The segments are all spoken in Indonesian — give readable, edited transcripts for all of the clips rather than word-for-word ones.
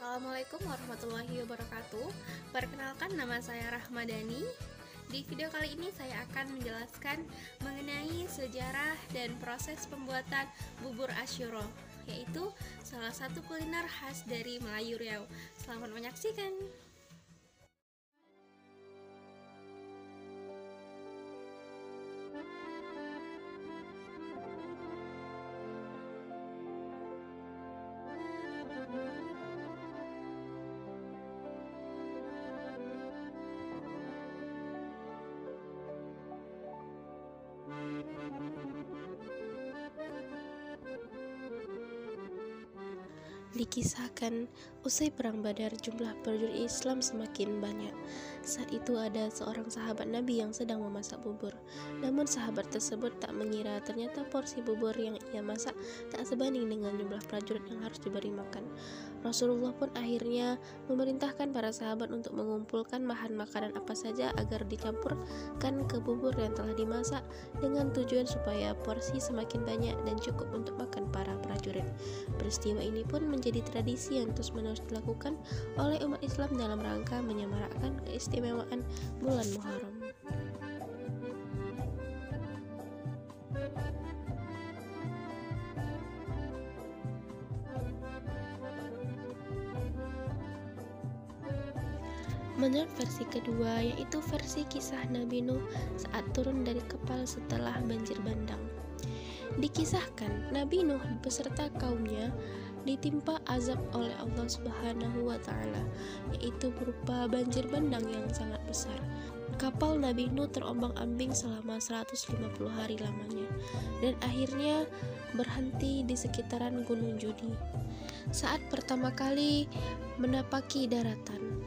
Assalamualaikum warahmatullahi wabarakatuh. Perkenalkan, nama saya Rahmadani. Di video kali ini saya akan menjelaskan mengenai sejarah dan proses pembuatan bubur Asyuro, yaitu salah satu kuliner khas dari Melayu Riau. Selamat menyaksikan. Dikisahkan, usai perang Badar, jumlah prajurit Islam semakin banyak. Saat itu ada seorang sahabat Nabi yang sedang memasak bubur. Namun sahabat tersebut tak mengira ternyata porsi bubur yang ia masak tak sebanding dengan jumlah prajurit yang harus diberi makan. Rasulullah pun akhirnya memerintahkan para sahabat untuk mengumpulkan bahan makanan apa saja agar dicampurkan ke bubur yang telah dimasak dengan tujuan supaya porsi semakin banyak dan cukup untuk makan para prajurit. Peristiwa ini pun menjadi tradisi yang terus-menerus dilakukan oleh umat Islam dalam rangka menyemarakkan keistimewaan bulan Muharram. Menurut versi kedua, yaitu versi kisah Nabi Nuh saat turun dari kapal setelah banjir bandang. Dikisahkan, Nabi Nuh beserta kaumnya ditimpa azab oleh Allah Subhanahu wa Ta'ala, yaitu berupa banjir bandang yang sangat besar. Kapal Nabi Nuh terombang-ambing selama 150 hari lamanya dan akhirnya berhenti di sekitaran Gunung Judi. Saat pertama kali menapaki daratan,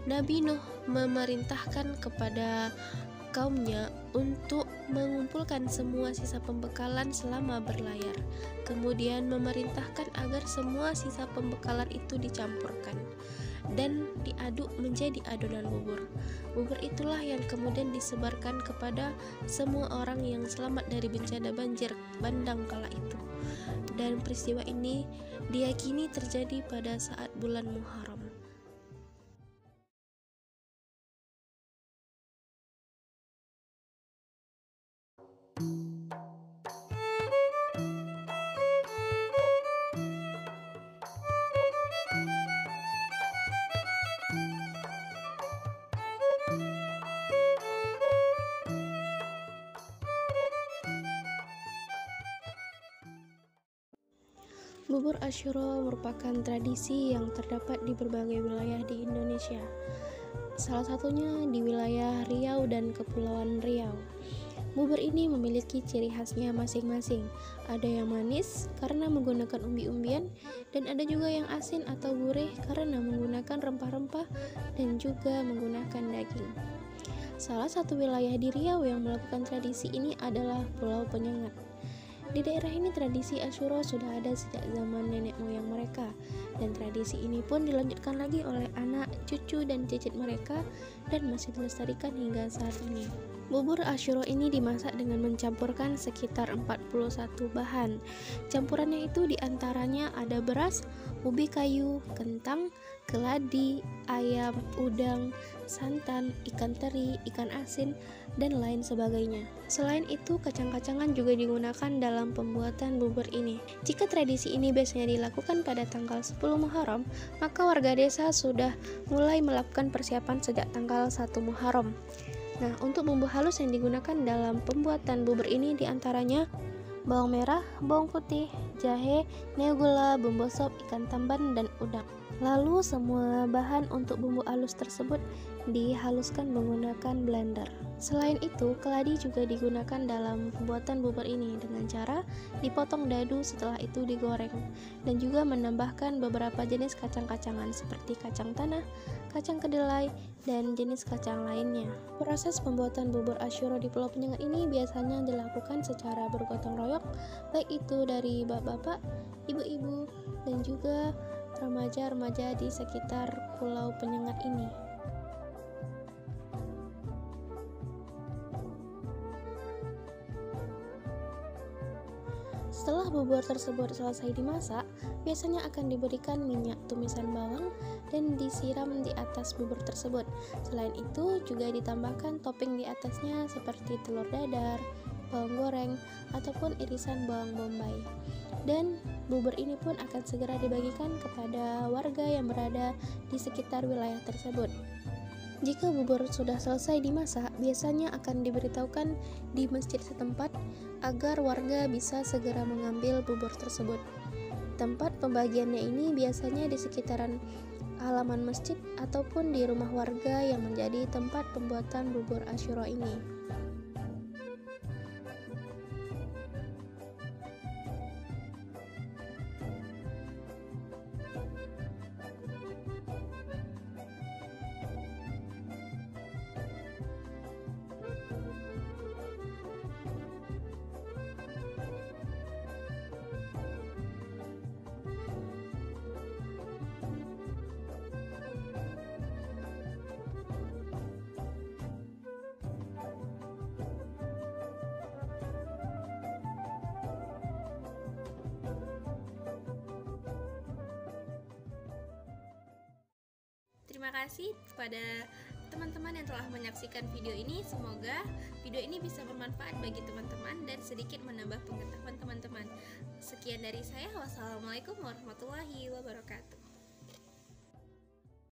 Nabi Nuh memerintahkan kepada kaumnya untuk mengumpulkan semua sisa pembekalan selama berlayar. Kemudian memerintahkan agar semua sisa pembekalan itu dicampurkan dan diaduk menjadi adonan bubur. Bubur itulah yang kemudian disebarkan kepada semua orang yang selamat dari bencana banjir bandang kala itu. Dan peristiwa ini diyakini terjadi pada saat bulan Muharram. Bubur Asyuro merupakan tradisi yang terdapat di berbagai wilayah di Indonesia. Salah satunya di wilayah Riau dan Kepulauan Riau. Bubur ini memiliki ciri khasnya masing-masing. Ada yang manis karena menggunakan umbi-umbian, dan ada juga yang asin atau gurih karena menggunakan rempah-rempah dan juga menggunakan daging. Salah satu wilayah di Riau yang melakukan tradisi ini adalah Pulau Penyengat. Di daerah ini tradisi Asyuro sudah ada sejak zaman nenek moyang mereka, dan tradisi ini pun dilanjutkan lagi oleh anak, cucu, dan cicit mereka dan masih dilestarikan hingga saat ini. Bubur Asyuro ini dimasak dengan mencampurkan sekitar 41 bahan. Campurannya itu diantaranya ada beras, ubi kayu, kentang, keladi, ayam, udang, santan, ikan teri, ikan asin, dan lain sebagainya. Selain itu, kacang-kacangan juga digunakan dalam pembuatan bubur ini. Jika tradisi ini biasanya dilakukan pada tanggal 10 Muharram, maka warga desa sudah mulai melakukan persiapan sejak tanggal 1 Muharram. Nah, untuk bumbu halus yang digunakan dalam pembuatan bubur ini diantaranya bawang merah, bawang putih, jahe, gula, bumbu sop, ikan tamban, dan udang. Lalu semua bahan untuk bumbu halus tersebut dihaluskan menggunakan blender. Selain itu, keladi juga digunakan dalam pembuatan bubur ini dengan cara dipotong dadu, setelah itu digoreng, dan juga menambahkan beberapa jenis kacang-kacangan seperti kacang tanah, kacang kedelai, dan jenis kacang lainnya. Proses pembuatan bubur Asyura di Pulau Penyengat ini biasanya dilakukan secara bergotong royong, baik itu dari bapak-bapak, ibu-ibu, dan juga remaja-remaja di sekitar Pulau Penyengat ini. Setelah bubur tersebut selesai dimasak, biasanya akan diberikan minyak tumisan bawang dan disiram di atas bubur tersebut. Selain itu, juga ditambahkan topping di atasnya seperti telur dadar, bawang goreng, ataupun irisan bawang bombay. Dan bubur ini pun akan segera dibagikan kepada warga yang berada di sekitar wilayah tersebut. Jika bubur sudah selesai dimasak, biasanya akan diberitahukan di masjid setempat agar warga bisa segera mengambil bubur tersebut. Tempat pembagiannya ini biasanya di sekitaran halaman masjid ataupun di rumah warga yang menjadi tempat pembuatan bubur Asyura ini. Terima kasih kepada teman-teman yang telah menyaksikan video ini. Semoga video ini bisa bermanfaat bagi teman-teman dan sedikit menambah pengetahuan teman-teman. Sekian dari saya. Wassalamualaikum warahmatullahi wabarakatuh.